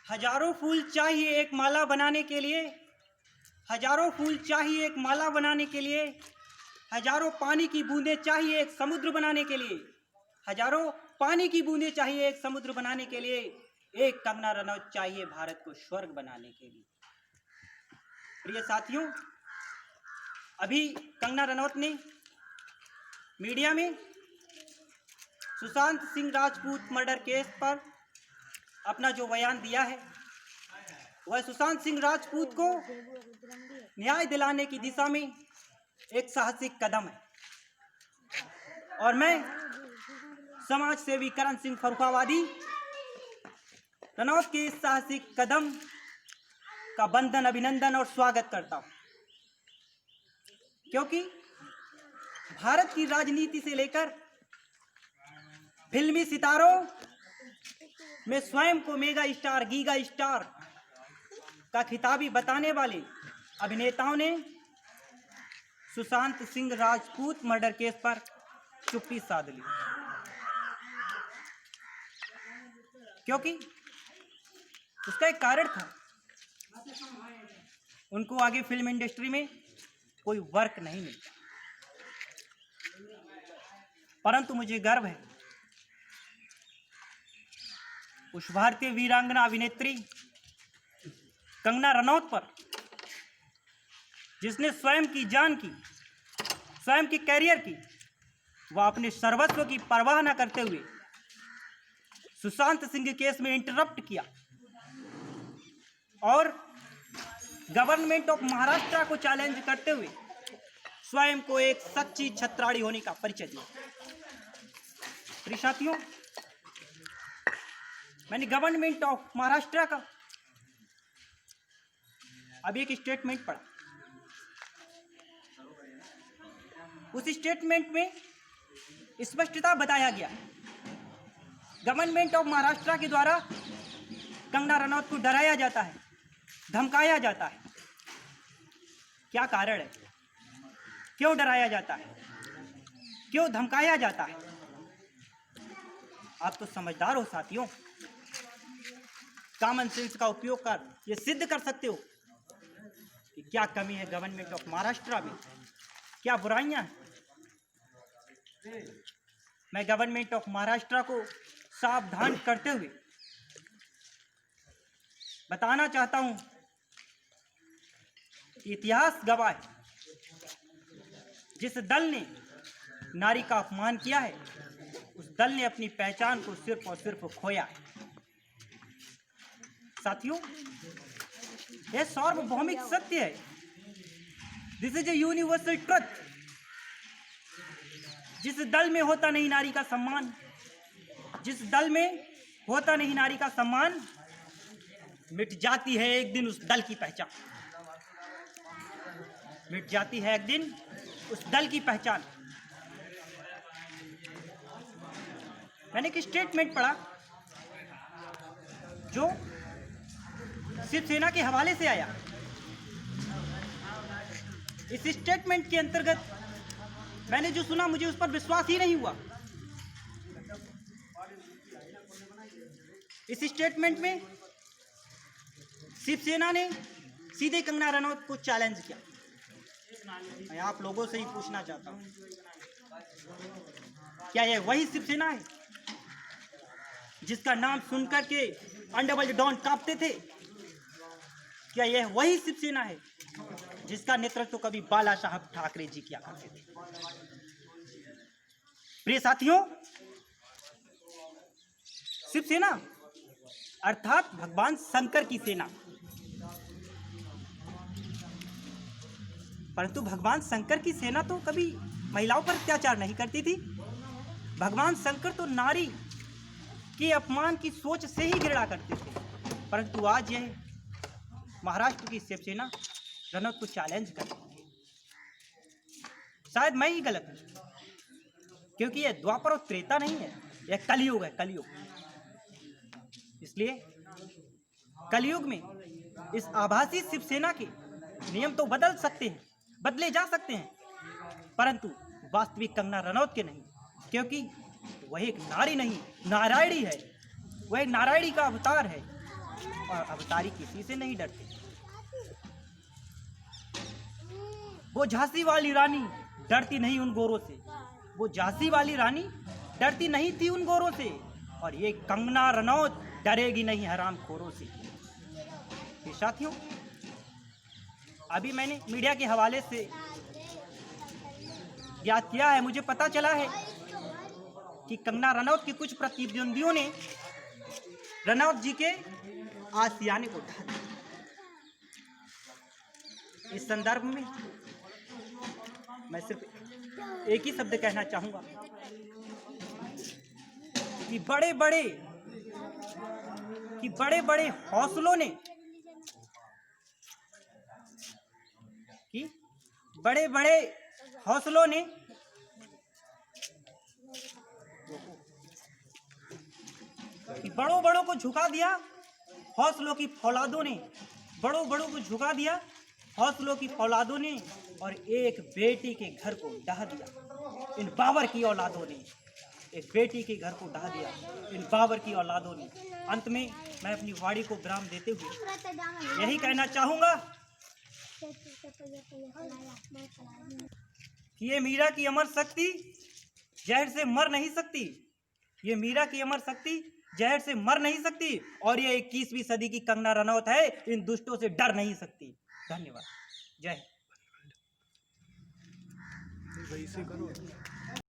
हजारों फूल चाहिए एक माला बनाने के लिए, हजारों फूल चाहिए एक माला बनाने के लिए, हजारों पानी की बूंदें चाहिए एक समुद्र बनाने के लिए, हजारों पानी की बूंदें चाहिए एक समुद्र बनाने के लिए, एक कंगना रनौत चाहिए भारत को स्वर्ग बनाने के लिए। प्रिय साथियों, अभी कंगना रनौत ने मीडिया में सुशांत सिंह राजपूत मर्डर केस पर अपना जो बयान दिया है, वह सुशांत सिंह राजपूत को न्याय दिलाने की दिशा में एक साहसिक कदम है और मैं समाज सेवी करण सिंह फर्रुखाबादी रनौत के इस साहसिक कदम का बंधन अभिनंदन और स्वागत करता हूं, क्योंकि भारत की राजनीति से लेकर फिल्मी सितारों में स्वयं को मेगा स्टार, गीगा स्टार का खिताबी बताने वाले अभिनेताओं ने सुशांत सिंह राजपूत मर्डर केस पर चुप्पी साध ली, क्योंकि उसका एक कारण था। उनको आगे फिल्म इंडस्ट्री में कोई वर्क नहीं मिलता, परंतु मुझे गर्व है उस भारतीय वीरांगना अभिनेत्री कंगना रनौत पर, जिसने स्वयं की जान की, स्वयं की कैरियर की, वह अपने सर्वस्व की परवाह न करते हुए सुशांत सिंह केस में इंटरप्ट किया और गवर्नमेंट ऑफ महाराष्ट्र को चैलेंज करते हुए स्वयं को एक सच्ची छत्राड़ी होने का परिचय दिया। प्रिय साथियों, मैंने गवर्नमेंट ऑफ महाराष्ट्र का अभी एक स्टेटमेंट पढ़ा। उस स्टेटमेंट में स्पष्टता बताया गया, गवर्नमेंट ऑफ महाराष्ट्र के द्वारा कंगना रनौत को डराया जाता है, धमकाया जाता है। क्या कारण है? क्यों डराया जाता है? क्यों धमकाया जाता है? आप तो समझदार हो साथियों, कॉमन सेंस का उपयोग कर ये सिद्ध कर सकते हो कि क्या कमी है गवर्नमेंट ऑफ महाराष्ट्र में, क्या बुराइयां हैं। मैं गवर्नमेंट ऑफ महाराष्ट्र को सावधान करते हुए बताना चाहता हूं कि इतिहास गवाह है, जिस दल ने नारी का अपमान किया है, उस दल ने अपनी पहचान को सिर्फ और सिर्फ खोया है। साथियों, यह सार्वभौमिक सत्य है। This is a universal truth. जिस दल में होता नहीं नारी का सम्मान, जिस दल में होता नहीं नारी का सम्मान, मिट जाती है एक दिन उस दल की पहचान, मिट जाती है एक दिन उस दल की पहचान। मैंने एक स्टेटमेंट पढ़ा जो शिवसेना के हवाले से आया। इस स्टेटमेंट के अंतर्गत मैंने जो सुना, मुझे उस पर विश्वास ही नहीं हुआ। इस स्टेटमेंट में शिवसेना ने सीधे कंगना रनौत को चैलेंज किया। मैं आप लोगों से ही पूछना चाहता हूं, क्या यह वही शिवसेना है जिसका नाम सुनकर के अंडरवर्ल्ड डॉन कांपते थे? क्या यह वही शिवसेना है जिसका नेतृत्व कभी बाला साहब ठाकरे जी किया करते थे? प्रिय साथियों, शिवसेना अर्थात भगवान शंकर की सेना, परंतु भगवान शंकर की सेना तो कभी महिलाओं पर अत्याचार नहीं करती थी। भगवान शंकर तो नारी के अपमान की सोच से ही घृणा करते थे, परंतु आज यह महाराष्ट्र की शिवसेना रनौत को चैलेंज कर रही है। शायद मैं ही गलत हूं, क्योंकि यह द्वापर और त्रेता नहीं है, यह कलयुग है, कलयुग। इसलिए कलयुग में इस आभासी शिवसेना के नियम तो बदल सकते हैं, बदले जा सकते हैं, परंतु वास्तविक कंगना रनौत के नहीं, क्योंकि वह एक नारी नहीं, नारायणी है। वह नारायणी का अवतार है, और अवतारी किसी से नहीं डरते। वो झांसी वाली रानी डरती नहीं उन गोरों से, वो झांसी वाली रानी डरती नहीं थी उन गोरों से, और ये कंगना रनौत डरेगी नहीं हरामखोरों से। ये साथियों, अभी मैंने मीडिया के हवाले से ज्ञात किया है, मुझे पता चला है कि कंगना रनौत के कुछ प्रतिद्वंदियों ने रनौत जी के आशियाने को ढा दिया। इस संदर्भ में मैं सिर्फ एक ही शब्द कहना चाहूंगा कि बड़े बड़े हौसलों ने, कि बड़े बड़े हौसलों ने कि बड़ों को झुका दिया, हौसलों की फौलादों ने बड़ों को झुका दिया, हौसलों की फौलादों ने, और एक बेटी के घर को ढहा दिया इन बाबर की औलादों ने, एक बेटी के घर को ढहा दिया इन बाबर की औलादों ने। अंत में मैं अपनी वाणी को विराम देते हुए यही कहना चाहूंगा कि ये मीरा की अमर शक्ति जहर से मर नहीं सकती, ये मीरा की अमर शक्ति जहर से मर नहीं सकती, और ये 21वीं सदी की कंगना रनौत है, इन दुष्टों से डर नहीं सकती। धन्यवाद। जय हिंद।